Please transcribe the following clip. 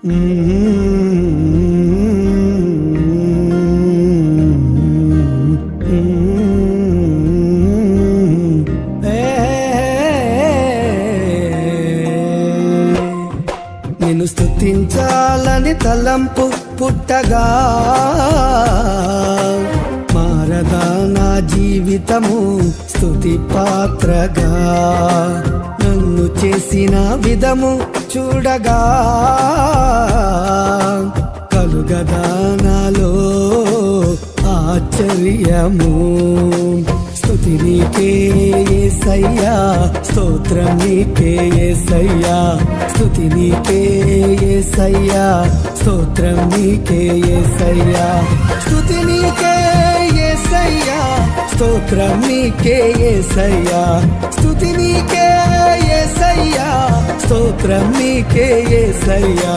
నిన్ను స్తుతించాలని తలంపు పుట్టగా మారదా నా జీవితము స్తుతి పాత్రగా. నన్ను చేసిన విధము చూడగా కలుగదా నాలో ఆశ్చర్యము. స్తుతి నీకే యేసయ్యా, స్తోత్రం నీకే యేసయ్యా. స్తుతి నీకే యేసయ్యా, స్తోత్రం నీకే యేసయ్యా. స్తుతి నీకే యేసయ్యా, స్తోత్రం నీకే యేసయ్యా. స్తుతి నీకే యేసయ్యా, స్తోత్రం నీకే యేసయ్యా.